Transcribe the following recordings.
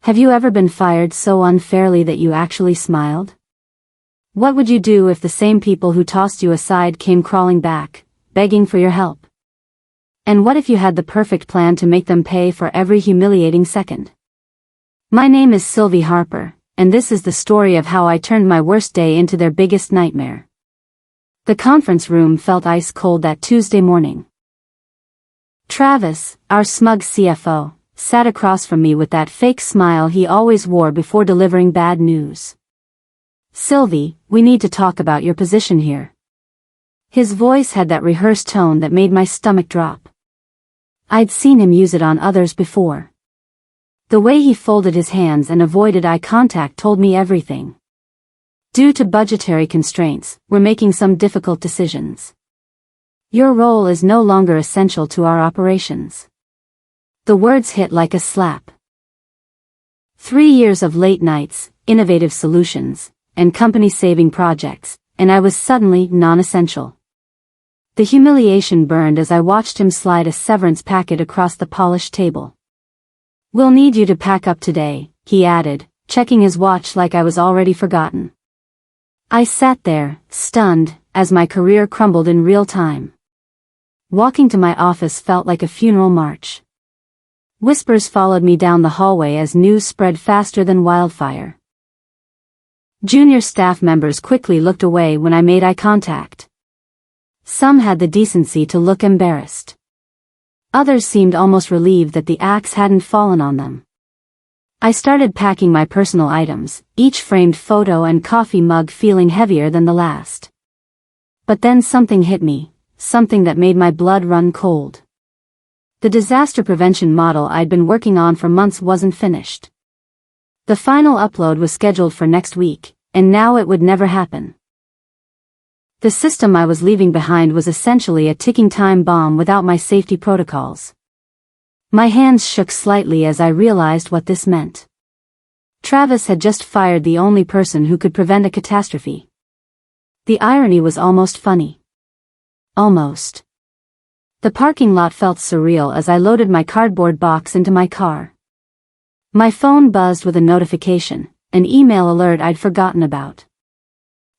Have you ever been fired so unfairly that you actually smiled? What would you do if the same people who tossed you aside came crawling back, begging for your help? And what if you had the perfect plan to make them pay for every humiliating second? My name is Sylvie Harper, and this is the story of how I turned my worst day into their biggest nightmare. The conference room felt ice cold that Tuesday morning. Travis, our smug CFO, sat across from me with that fake smile he always wore before delivering bad news. Sylvie, we need to talk about your position here. His voice had that rehearsed tone that made my stomach drop. I'd seen him use it on others before. The way he folded his hands and avoided eye contact told me everything. Due to budgetary constraints, we're making some difficult decisions. Your role is no longer essential to our operations. The words hit like a slap. 3 years of late nights, innovative solutions, and company-saving projects, and I was suddenly non-essential. The humiliation burned as I watched him slide a severance packet across the polished table. We'll need you to pack up today, he added, checking his watch like I was already forgotten. I sat there, stunned, as my career crumbled in real time. Walking to my office felt like a funeral march. Whispers followed me down the hallway as news spread faster than wildfire. Junior staff members quickly looked away when I made eye contact. Some had the decency to look embarrassed. Others seemed almost relieved that the axe hadn't fallen on them. I started packing my personal items, each framed photo and coffee mug feeling heavier than the last. But then something hit me, something that made my blood run cold. The disaster prevention model I'd been working on for months wasn't finished. The final upload was scheduled for next week, and now it would never happen. The system I was leaving behind was essentially a ticking time bomb without my safety protocols. My hands shook slightly as I realized what this meant. Travis had just fired the only person who could prevent a catastrophe. The irony was almost funny. Almost. The parking lot felt surreal as I loaded my cardboard box into my car. My phone buzzed with a notification, an email alert I'd forgotten about.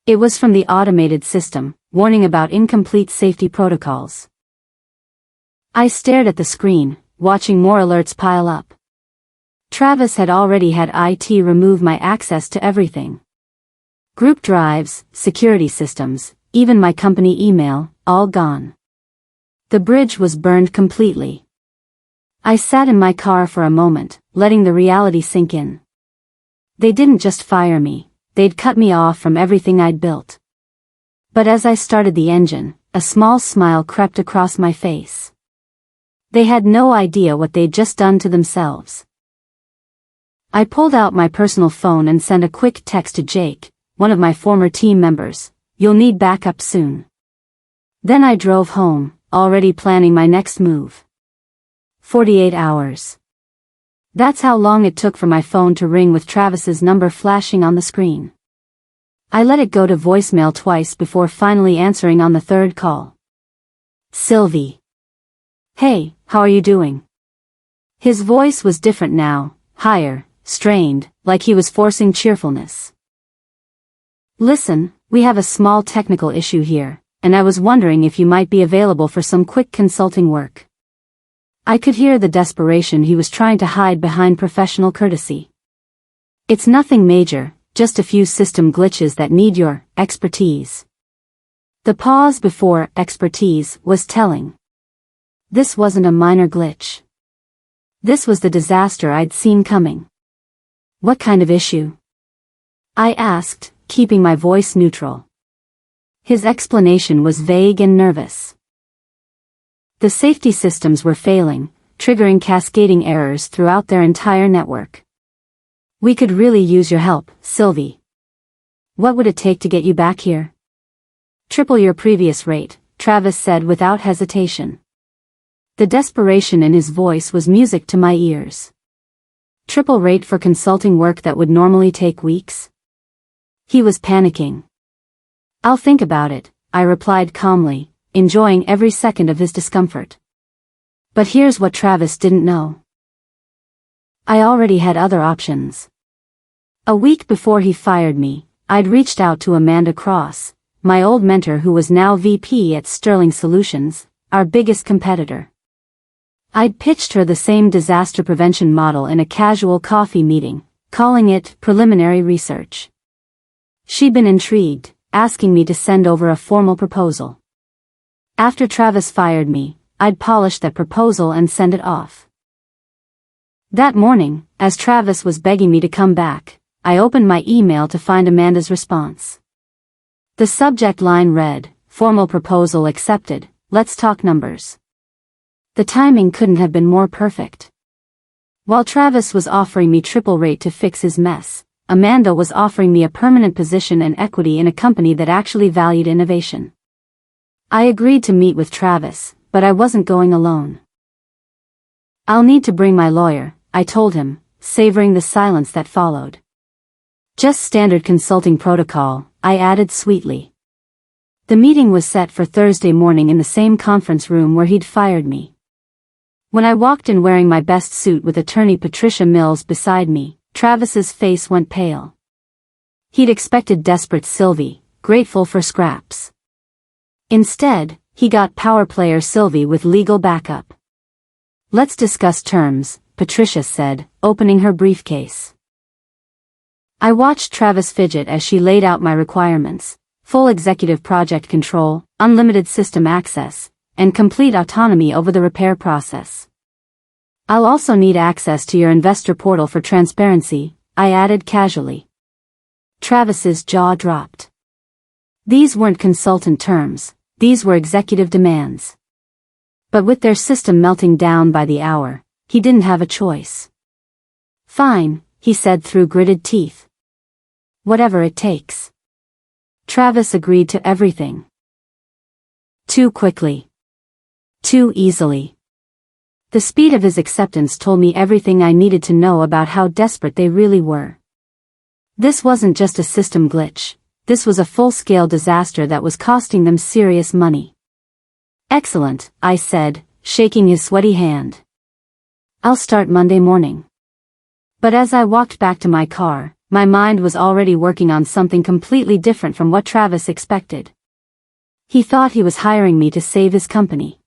It was from the automated system, warning about incomplete safety protocols. I stared at the screen, watching more alerts pile up. Travis had already had IT remove my access to everything. Group drives, security systems, even my company email, all gone. The bridge was burned completely. I sat in my car for a moment, letting the reality sink in. They didn't just fire me, they'd cut me off from everything I'd built. But as I started the engine, a small smile crept across my face. They had no idea what they'd just done to themselves. I pulled out my personal phone and sent a quick text to Jake, one of my former team members. You'll need backup soon. Then I drove home, already planning my next move. 48 hours. That's how long it took for my phone to ring with Travis's number flashing on the screen. I let it go to voicemail twice before finally answering on the third call. Sylvie. Hey, how are you doing? His voice was different now, higher, strained, like he was forcing cheerfulness. Listen, we have a small technical issue here, and I was wondering if you might be available for some quick consulting work. I could hear the desperation he was trying to hide behind professional courtesy. It's nothing major, just a few system glitches that need your expertise. The pause before expertise was telling. This wasn't a minor glitch. This was the disaster I'd seen coming. What kind of issue? I asked, keeping my voice neutral. His explanation was vague and nervous. The safety systems were failing, triggering cascading errors throughout their entire network. We could really use your help, Sylvie. What would it take to get you back here? Triple your previous rate, Travis said without hesitation. The desperation in his voice was music to my ears. Triple rate for consulting work that would normally take weeks? He was panicking. I'll think about it, I replied calmly, enjoying every second of his discomfort. But here's what Travis didn't know. I already had other options. A week before he fired me, I'd reached out to Amanda Cross, my old mentor who was now VP at Sterling Solutions, our biggest competitor. I'd pitched her the same disaster prevention model in a casual coffee meeting, calling it preliminary research. She'd been intrigued, asking me to send over a formal proposal. After Travis fired me, I'd polish that proposal and send it off. That morning, as Travis was begging me to come back, I opened my email to find Amanda's response. The subject line read, "Formal proposal accepted, let's talk numbers." The timing couldn't have been more perfect. While Travis was offering me triple rate to fix his mess, Amanda was offering me a permanent position and equity in a company that actually valued innovation. I agreed to meet with Travis, but I wasn't going alone. "I'll need to bring my lawyer," I told him, savoring the silence that followed. "Just standard consulting protocol," I added sweetly. The meeting was set for Thursday morning in the same conference room where he'd fired me. When I walked in wearing my best suit with attorney Patricia Mills beside me, Travis's face went pale. He'd expected desperate Sylvie, grateful for scraps. Instead, he got power player Sylvie with legal backup. "Let's discuss terms," Patricia said, opening her briefcase. I watched Travis fidget as she laid out my requirements: full executive project control, unlimited system access, and complete autonomy over the repair process. "I'll also need access to your investor portal for transparency," I added casually. Travis's jaw dropped. These weren't consultant terms, these were executive demands. But with their system melting down by the hour, he didn't have a choice. "Fine," he said through gritted teeth. "Whatever it takes." Travis agreed to everything. Too quickly. Too easily. The speed of his acceptance told me everything I needed to know about how desperate they really were. This wasn't just a system glitch, this was a full-scale disaster that was costing them serious money. "Excellent," I said, shaking his sweaty hand. "I'll start Monday morning." But as I walked back to my car, my mind was already working on something completely different from what Travis expected. He thought he was hiring me to save his company.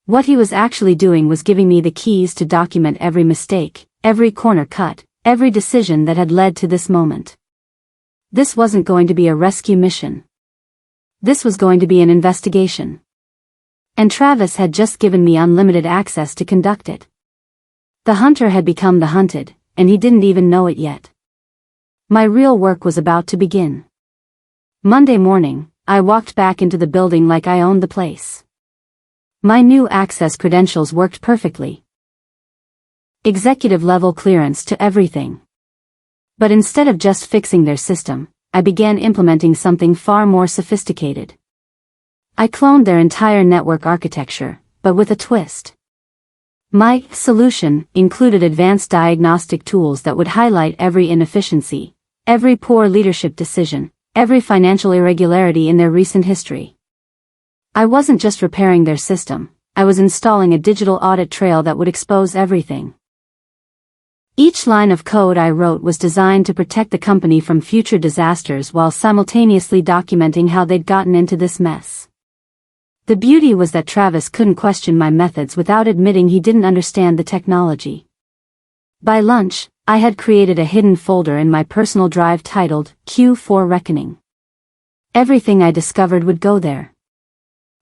What he was actually doing was giving me the keys to document every mistake, every corner cut, every decision that had led to this moment. This wasn't going to be a rescue mission. This was going to be an investigation. And Travis had just given me unlimited access to conduct it. The hunter had become the hunted, and he didn't even know it yet. My real work was about to begin. Monday morning, I walked back into the building like I owned the place. My new access credentials worked perfectly. Executive-level clearance to everything. But instead of just fixing their system, I began implementing something far more sophisticated. I cloned their entire network architecture, but with a twist. My solution included advanced diagnostic tools that would highlight every inefficiency, every poor leadership decision, every financial irregularity in their recent history. I wasn't just repairing their system, I was installing a digital audit trail that would expose everything. Each line of code I wrote was designed to protect the company from future disasters while simultaneously documenting how they'd gotten into this mess. The beauty was that Travis couldn't question my methods without admitting he didn't understand the technology. By lunch, I had created a hidden folder in my personal drive titled Q4 Reckoning. Everything I discovered would go there.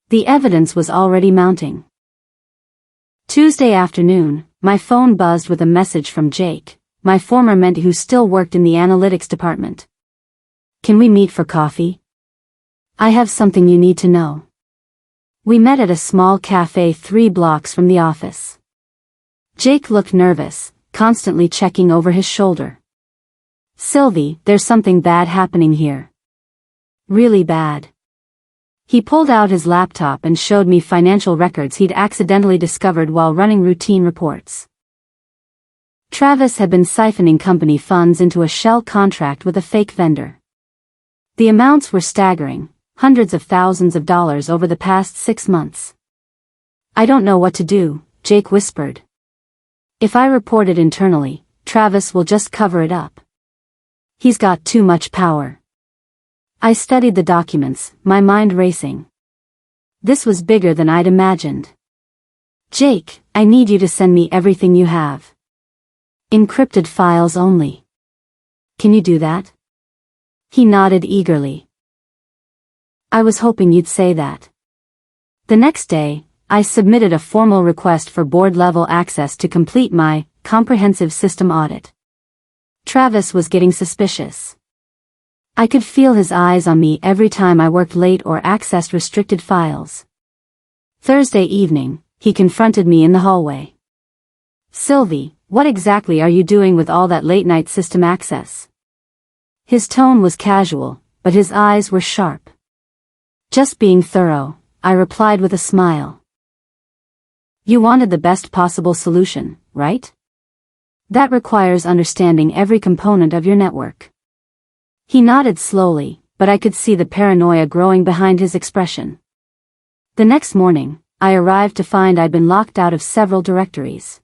The evidence was already mounting. Tuesday afternoon, my phone buzzed with a message from Jake, my former mentee who still worked in the analytics department. "Can we meet for coffee? I have something you need to know." We met at a small cafe 3 blocks from the office. Jake looked nervous, constantly checking over his shoulder. "Sylvie, there's something bad happening here. Really bad." He pulled out his laptop and showed me financial records he'd accidentally discovered while running routine reports. Travis had been siphoning company funds into a shell contract with a fake vendor. The amounts were staggering, hundreds of thousands of dollars over the past 6 months. "I don't know what to do," Jake whispered. If I report it internally, Travis will just cover it up. He's got too much power. I studied the documents, my mind racing. This was bigger than I'd imagined. Jake, I need you to send me everything you have. Encrypted files only. Can you do that? He nodded eagerly. I was hoping you'd say that. The next day, I submitted a formal request for board-level access to complete my comprehensive system audit. Travis was getting suspicious. I could feel his eyes on me every time I worked late or accessed restricted files. Thursday evening, he confronted me in the hallway. Sylvie, what exactly are you doing with all that late-night system access? His tone was casual, but his eyes were sharp. Just being thorough, I replied with a smile. You wanted the best possible solution, right? That requires understanding every component of your network. He nodded slowly, but I could see the paranoia growing behind his expression. The next morning, I arrived to find I'd been locked out of several directories.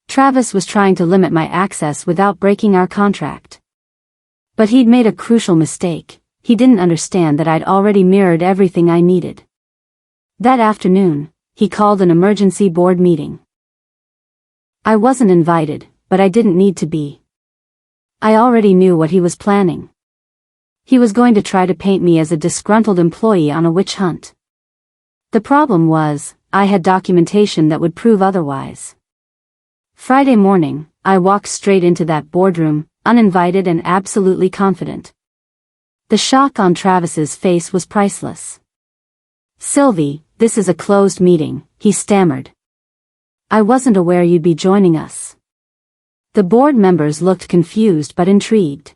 Travis was trying to limit my access without breaking our contract. But he'd made a crucial mistake. He didn't understand that I'd already mirrored everything I needed. That afternoon, he called an emergency board meeting. I wasn't invited, but I didn't need to be. I already knew what he was planning. He was going to try to paint me as a disgruntled employee on a witch hunt. The problem was, I had documentation that would prove otherwise. Friday morning, I walked straight into that boardroom, uninvited and absolutely confident. The shock on Travis's face was priceless. Sylvie, this is a closed meeting, he stammered. I wasn't aware you'd be joining us. The board members looked confused but intrigued.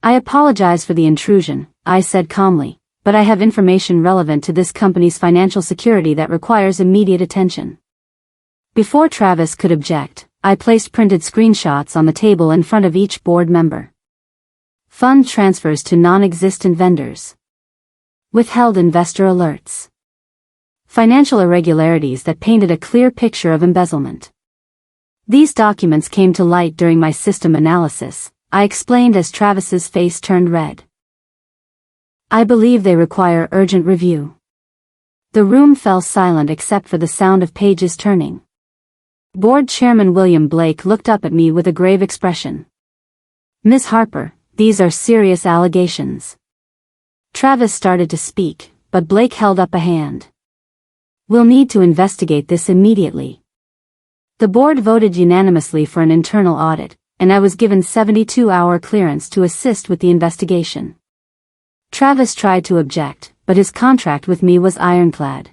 I apologize for the intrusion, I said calmly, but I have information relevant to this company's financial security that requires immediate attention. Before Travis could object, I placed printed screenshots on the table in front of each board member. Fund transfers to non-existent vendors. Withheld investor alerts. Financial irregularities that painted a clear picture of embezzlement. These documents came to light during my system analysis, I explained as Travis's face turned red. I believe they require urgent review. The room fell silent except for the sound of pages turning. Board Chairman William Blake looked up at me with a grave expression. Ms. Harper, these are serious allegations. Travis started to speak, but Blake held up a hand. We'll need to investigate this immediately. The board voted unanimously for an internal audit, and I was given 72-hour clearance to assist with the investigation. Travis tried to object, but his contract with me was ironclad.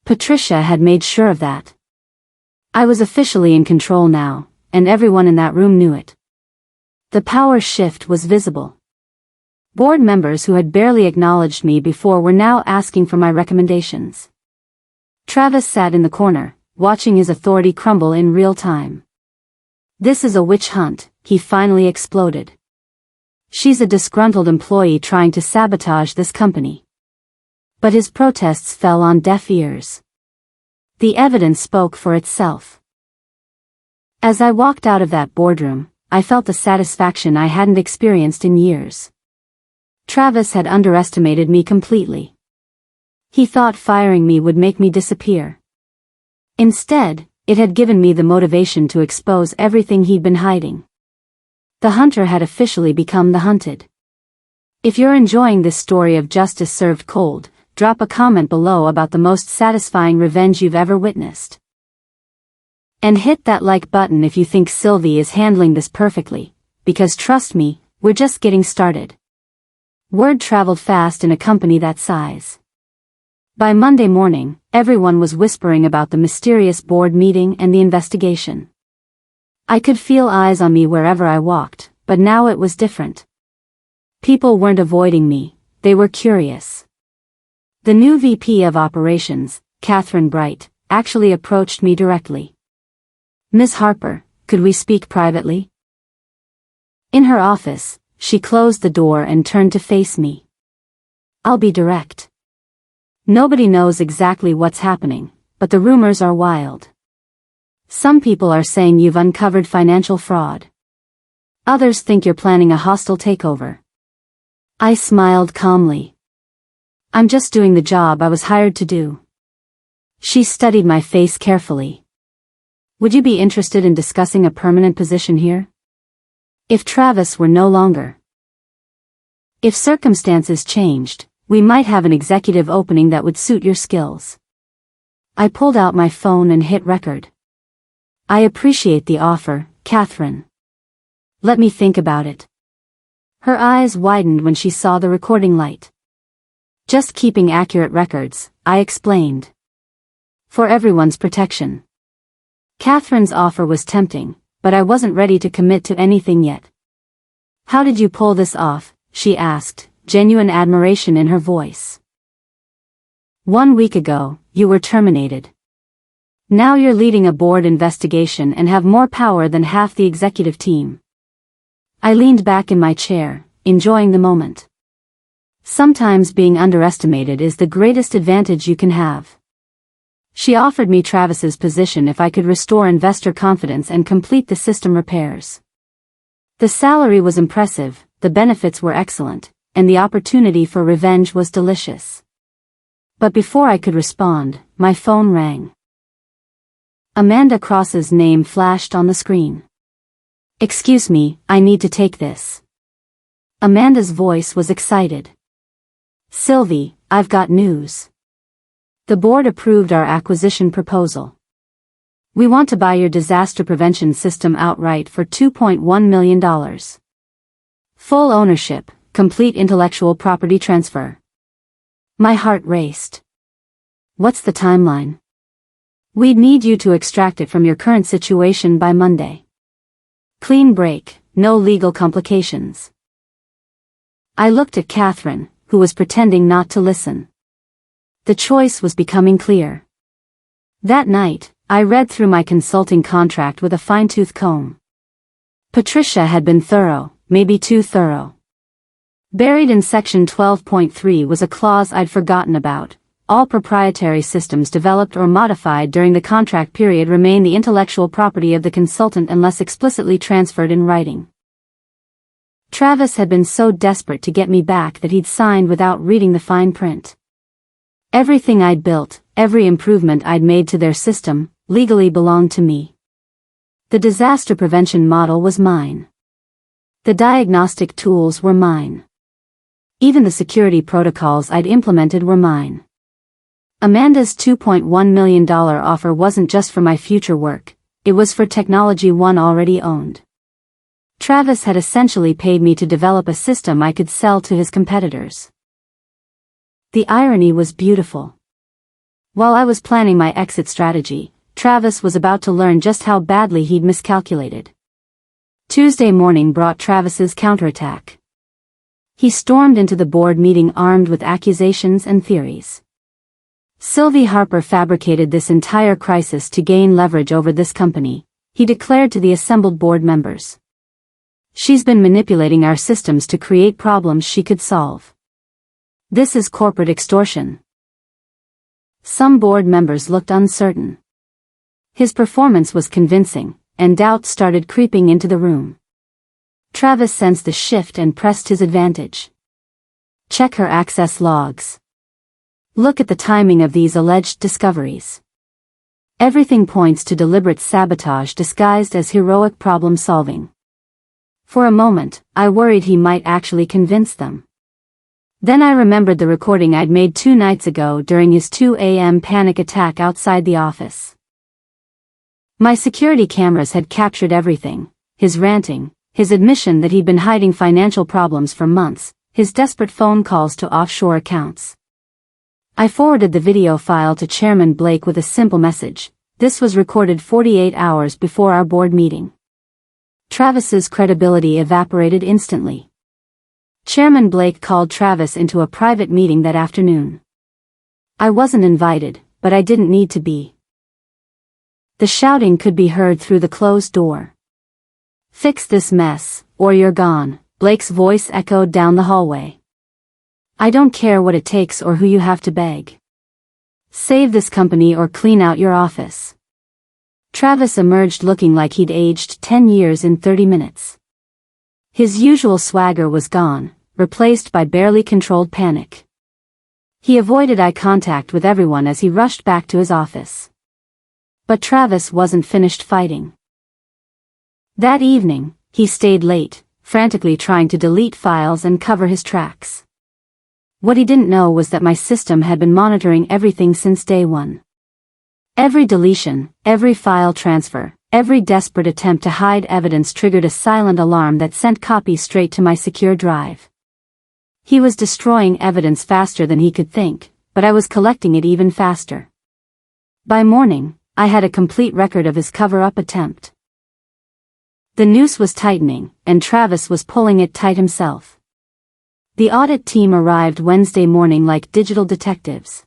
Patricia had made sure of that. I was officially in control now, and everyone in that room knew it. The power shift was visible. Board members who had barely acknowledged me before were now asking for my recommendations. Travis sat in the corner, watching his authority crumble in real time. This is a witch hunt, he finally exploded. She's a disgruntled employee trying to sabotage this company. But his protests fell on deaf ears. The evidence spoke for itself. As I walked out of that boardroom, I felt the satisfaction I hadn't experienced in years. Travis had underestimated me completely. He thought firing me would make me disappear. Instead, it had given me the motivation to expose everything he'd been hiding. The hunter had officially become the hunted. If you're enjoying this story of justice served cold, drop a comment below about the most satisfying revenge you've ever witnessed. And hit that like button if you think Sylvie is handling this perfectly, because trust me, we're just getting started. Word traveled fast in a company that size. By Monday morning, everyone was whispering about the mysterious board meeting and the investigation. I could feel eyes on me wherever I walked, but now it was different. People weren't avoiding me, they were curious. The new VP of Operations, Catherine Bright, actually approached me directly. Ms. Harper, could we speak privately? In her office, she closed the door and turned to face me. I'll be direct. Nobody knows exactly what's happening, but the rumors are wild. Some people are saying you've uncovered financial fraud. Others think you're planning a hostile takeover. I smiled calmly. I'm just doing the job I was hired to do. She studied my face carefully. Would you be interested in discussing a permanent position here? If Travis were no longer. If circumstances changed, we might have an executive opening that would suit your skills. I pulled out my phone and hit record. I appreciate the offer, Catherine. Let me think about it. Her eyes widened when she saw the recording light. Just keeping accurate records, I explained. For everyone's protection. Catherine's offer was tempting, but I wasn't ready to commit to anything yet. How did you pull this off? She asked, genuine admiration in her voice. 1 week ago, you were terminated. Now you're leading a board investigation and have more power than half the executive team. I leaned back in my chair, enjoying the moment. Sometimes being underestimated is the greatest advantage you can have. She offered me Travis's position if I could restore investor confidence and complete the system repairs. The salary was impressive, the benefits were excellent, and the opportunity for revenge was delicious. But before I could respond, my phone rang. Amanda Cross's name flashed on the screen. Excuse me, I need to take this. Amanda's voice was excited. Sylvie, I've got news. The board approved our acquisition proposal. We want to buy your disaster prevention system outright for $2.1 million. Full ownership, complete intellectual property transfer. My heart raced. What's the timeline? We'd need you to extract it from your current situation by Monday. Clean break, no legal complications. I looked at Catherine, who was pretending not to listen. The choice was becoming clear. That night, I read through my consulting contract with a fine-tooth comb. Patricia had been thorough, maybe too thorough. Buried in section 12.3 was a clause I'd forgotten about. All proprietary systems developed or modified during the contract period remain the intellectual property of the consultant unless explicitly transferred in writing. Travis had been so desperate to get me back that he'd signed without reading the fine print. Everything I'd built, every improvement I'd made to their system, legally belonged to me. The disaster prevention model was mine. The diagnostic tools were mine. Even the security protocols I'd implemented were mine. Amanda's $2.1 million offer wasn't just for my future work, it was for technology one already owned. Travis had essentially paid me to develop a system I could sell to his competitors. The irony was beautiful. While I was planning my exit strategy, Travis was about to learn just how badly he'd miscalculated. Tuesday morning brought Travis's counterattack. He stormed into the board meeting armed with accusations and theories. Sylvie Harper fabricated this entire crisis to gain leverage over this company, he declared to the assembled board members. She's been manipulating our systems to create problems she could solve. This is corporate extortion. Some board members looked uncertain. His performance was convincing, and doubt started creeping into the room. Travis sensed the shift and pressed his advantage. Check her access logs. Look at the timing of these alleged discoveries. Everything points to deliberate sabotage disguised as heroic problem-solving. For a moment, I worried he might actually convince them. Then I remembered the recording I'd made 2 nights ago during his 2 a.m. panic attack outside the office. My security cameras had captured everything, his ranting, his admission that he'd been hiding financial problems for months, his desperate phone calls to offshore accounts. I forwarded the video file to Chairman Blake with a simple message. This was recorded 48 hours before our board meeting. Travis's credibility evaporated instantly. Chairman Blake called Travis into a private meeting that afternoon. I wasn't invited, but I didn't need to be. The shouting could be heard through the closed door. Fix this mess, or you're gone, Blake's voice echoed down the hallway. I don't care what it takes or who you have to beg. Save this company or clean out your office. Travis emerged looking like he'd aged 10 years in 30 minutes. His usual swagger was gone, replaced by barely controlled panic. He avoided eye contact with everyone as he rushed back to his office. But Travis wasn't finished fighting. That evening, he stayed late, frantically trying to delete files and cover his tracks. What he didn't know was that my system had been monitoring everything since day one. Every deletion, every file transfer, every desperate attempt to hide evidence triggered a silent alarm that sent copies straight to my secure drive. He was destroying evidence faster than he could think, but I was collecting it even faster. By morning, I had a complete record of his cover-up attempt. The noose was tightening, and Travis was pulling it tight himself. The audit team arrived Wednesday morning like digital detectives.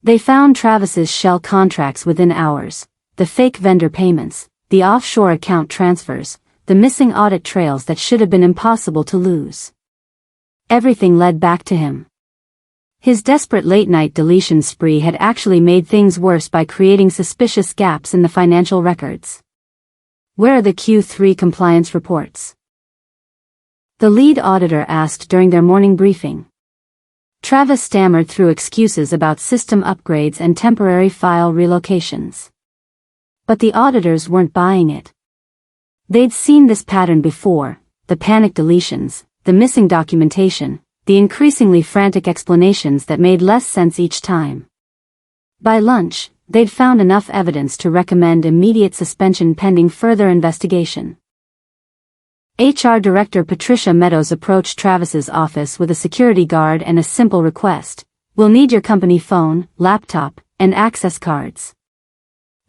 They found Travis's shell contracts within hours, the fake vendor payments, the offshore account transfers, the missing audit trails that should have been impossible to lose. Everything led back to him. His desperate late-night deletion spree had actually made things worse by creating suspicious gaps in the financial records. Where are the Q3 compliance reports? The lead auditor asked during their morning briefing. Travis stammered through excuses about system upgrades and temporary file relocations. But the auditors weren't buying it. They'd seen this pattern before, the panic deletions, the missing documentation, the increasingly frantic explanations that made less sense each time. By lunch, they'd found enough evidence to recommend immediate suspension pending further investigation. HR Director Patricia Meadows approached Travis's office with a security guard and a simple request: "We'll need your company phone, laptop, and access cards."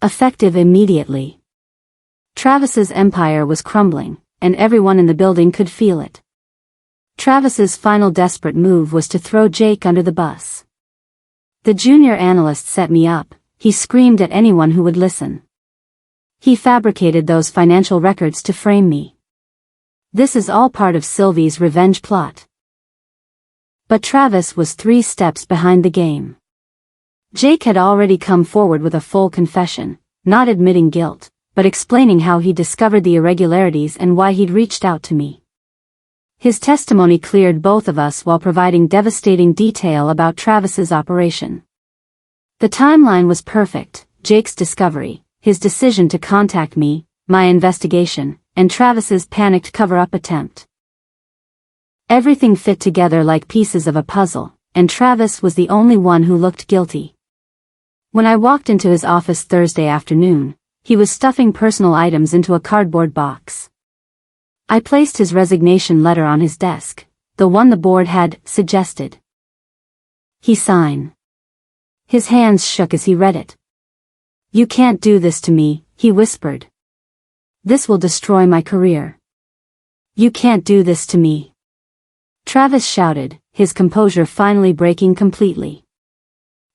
Effective immediately. Travis's empire was crumbling, and everyone in the building could feel it. Travis's final desperate move was to throw Jake under the bus. The junior analyst set me up, he screamed at anyone who would listen. He fabricated those financial records to frame me. This is all part of Sylvie's revenge plot. But Travis was 3 steps behind the game. Jake had already come forward with a full confession, not admitting guilt, but explaining how he discovered the irregularities and why he'd reached out to me. His testimony cleared both of us while providing devastating detail about Travis's operation. The timeline was perfect: Jake's discovery, his decision to contact me, my investigation, and Travis's panicked cover-up attempt. Everything fit together like pieces of a puzzle, and Travis was the only one who looked guilty. When I walked into his office Thursday afternoon, he was stuffing personal items into a cardboard box. I placed his resignation letter on his desk, the one the board had suggested. He signed. His hands shook as he read it. "You can't do this to me," he whispered. "This will destroy my career. You can't do this to me." Travis shouted, his composure finally breaking completely.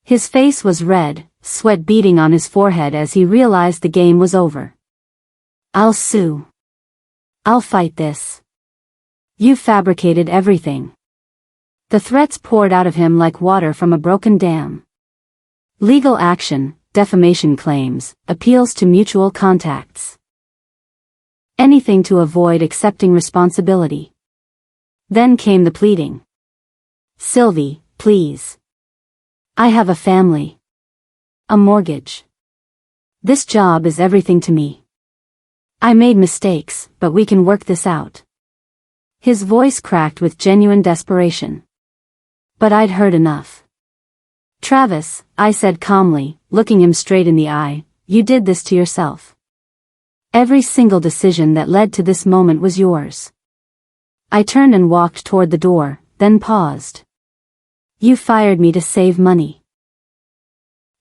His face was red, sweat beading on his forehead as he realized the game was over. "I'll sue. I'll fight this. You fabricated everything." The threats poured out of him like water from a broken dam. Legal action, defamation claims, appeals to mutual contacts. Anything to avoid accepting responsibility. Then came the pleading. "Sylvie, please. I have a family. A mortgage. This job is everything to me. I made mistakes, but we can work this out." His voice cracked with genuine desperation. But I'd heard enough. "Travis," I said calmly, looking him straight in the eye, "you did this to yourself. Every single decision that led to this moment was yours." I turned and walked toward the door, then paused. "You fired me to save money.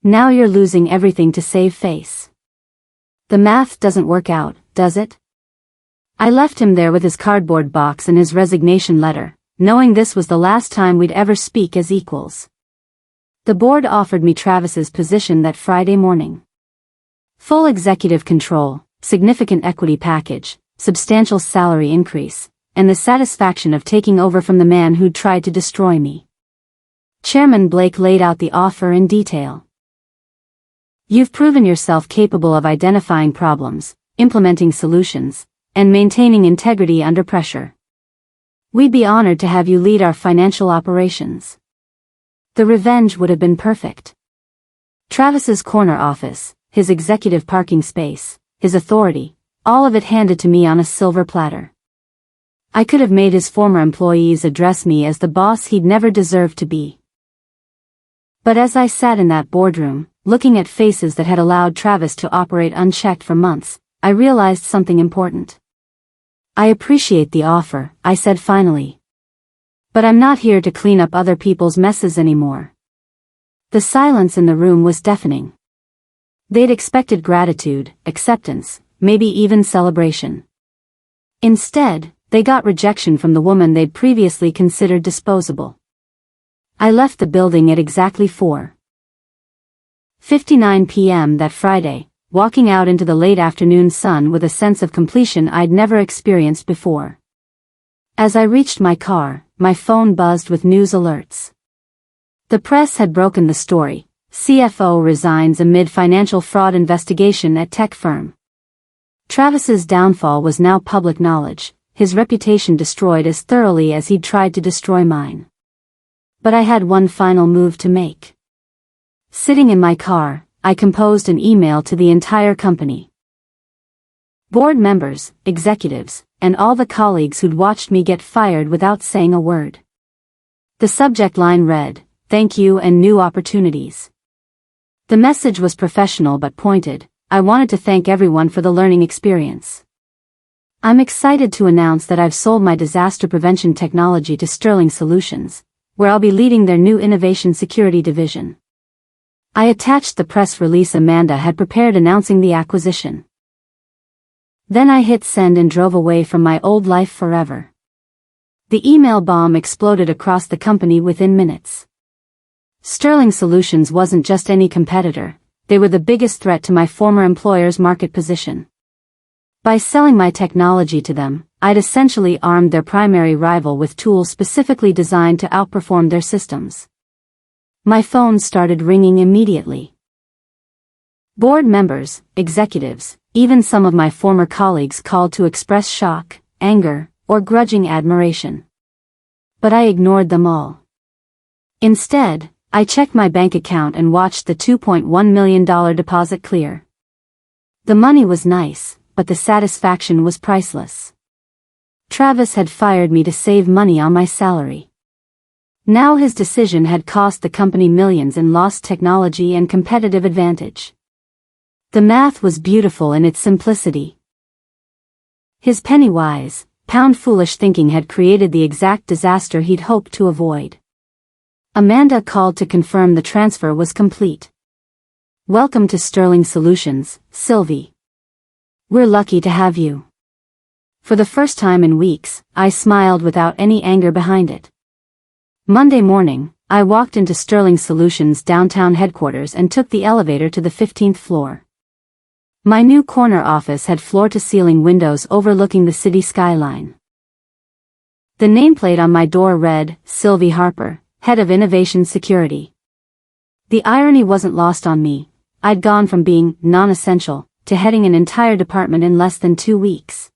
Now you're losing everything to save face. The math doesn't work out, does it?" I left him there with his cardboard box and his resignation letter, knowing this was the last time we'd ever speak as equals. The board offered me Travis's position that Friday morning. Full executive control, significant equity package, substantial salary increase, and the satisfaction of taking over from the man who'd tried to destroy me. Chairman Blake laid out the offer in detail. You've proven yourself capable of identifying problems, implementing solutions, and maintaining integrity under pressure. We'd be honored to have you lead our financial operations. The revenge would have been perfect. Travis's corner office, his executive parking space, his authority, all of it handed to me on a silver platter. I could have made his former employees address me as the boss he'd never deserved to be. But as I sat in that boardroom, looking at faces that had allowed Travis to operate unchecked for months, I realized something important. I appreciate the offer, I said finally. But I'm not here to clean up other people's messes anymore. The silence in the room was deafening. They'd expected gratitude, acceptance, maybe even celebration. Instead, they got rejection from the woman they'd previously considered disposable. I left the building at exactly 4:59 p.m. that Friday, walking out into the late afternoon sun with a sense of completion I'd never experienced before. As I reached my car, my phone buzzed with news alerts. The press had broken the story. CFO resigns amid financial fraud investigation at tech firm. Travis's downfall was now public knowledge, his reputation destroyed as thoroughly as he'd tried to destroy mine. But I had one final move to make. Sitting in my car, I composed an email to the entire company. Board members, executives, and all the colleagues who'd watched me get fired without saying a word. The subject line read, "Thank you and new opportunities." The message was professional but pointed. I wanted to thank everyone for the learning experience. I'm excited to announce that I've sold my disaster prevention technology to Sterling Solutions, where I'll be leading their new innovation security division. I attached the press release Amanda had prepared announcing the acquisition. Then I hit send and drove away from my old life forever. The email bomb exploded across the company within minutes. Sterling Solutions wasn't just any competitor, they were the biggest threat to my former employer's market position. By selling my technology to them, I'd essentially armed their primary rival with tools specifically designed to outperform their systems. My phone started ringing immediately. Board members, executives, even some of my former colleagues called to express shock, anger, or grudging admiration. But I ignored them all. Instead, I checked my bank account and watched the $2.1 million deposit clear. The money was nice, but the satisfaction was priceless. Travis had fired me to save money on my salary. Now his decision had cost the company millions in lost technology and competitive advantage. The math was beautiful in its simplicity. His penny-wise, pound-foolish thinking had created the exact disaster he'd hoped to avoid. Amanda called to confirm the transfer was complete. "Welcome to Sterling Solutions, Sylvie. We're lucky to have you." For the first time in weeks, I smiled without any anger behind it. Monday morning, I walked into Sterling Solutions' downtown headquarters and took the elevator to the 15th floor. My new corner office had floor-to-ceiling windows overlooking the city skyline. The nameplate on my door read, "Sylvie Harper, Head of Innovation Security." The irony wasn't lost on me. I'd gone from being non-essential to heading an entire department in less than 2 weeks.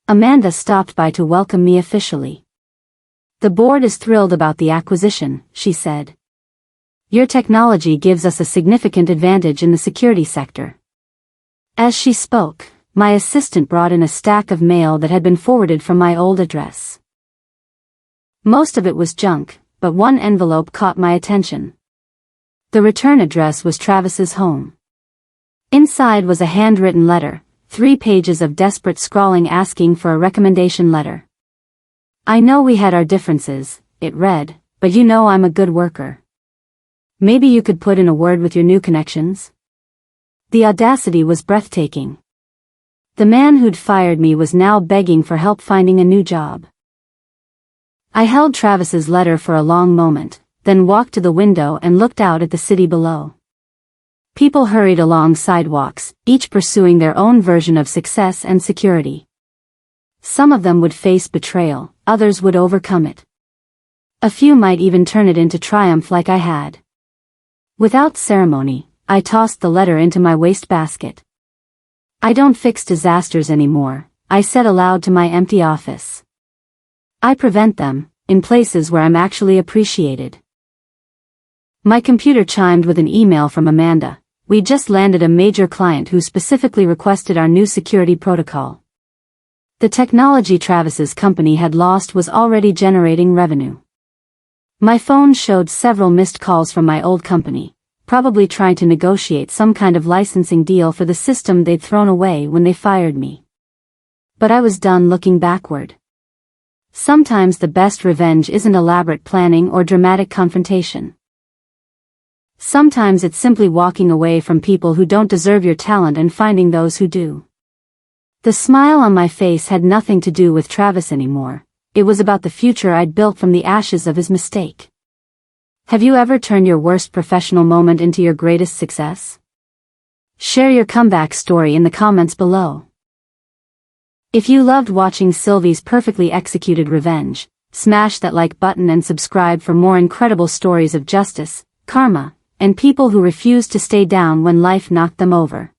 Amanda stopped by to welcome me officially. "The board is thrilled about the acquisition," she said. "Your technology gives us a significant advantage in the security sector." As she spoke, my assistant brought in a stack of mail that had been forwarded from my old address. Most of it was junk, but one envelope caught my attention. The return address was Travis's home. Inside was a handwritten letter, 3 pages of desperate scrawling asking for a recommendation letter. "I know we had our differences," it read, "but you know I'm a good worker. Maybe you could put in a word with your new connections?" The audacity was breathtaking. The man who'd fired me was now begging for help finding a new job. I held Travis's letter for a long moment, then walked to the window and looked out at the city below. People hurried along sidewalks, each pursuing their own version of success and security. Some of them would face betrayal, others would overcome it. A few might even turn it into triumph like I had. Without ceremony, I tossed the letter into my wastebasket. I don't fix disasters anymore, I said aloud to my empty office. I prevent them, in places where I'm actually appreciated. My computer chimed with an email from Amanda. We just landed a major client who specifically requested our new security protocol. The technology Travis's company had lost was already generating revenue. My phone showed several missed calls from my old company, probably trying to negotiate some kind of licensing deal for the system they'd thrown away when they fired me. But I was done looking backward. Sometimes the best revenge isn't elaborate planning or dramatic confrontation. Sometimes it's simply walking away from people who don't deserve your talent and finding those who do. The smile on my face had nothing to do with Travis anymore. It was about the future I'd built from the ashes of his mistake. Have you ever turned your worst professional moment into your greatest success? Share your comeback story in the comments below. If you loved watching Sylvie's perfectly executed revenge, smash that like button and subscribe for more incredible stories of justice, karma, and people who refused to stay down when life knocked them over.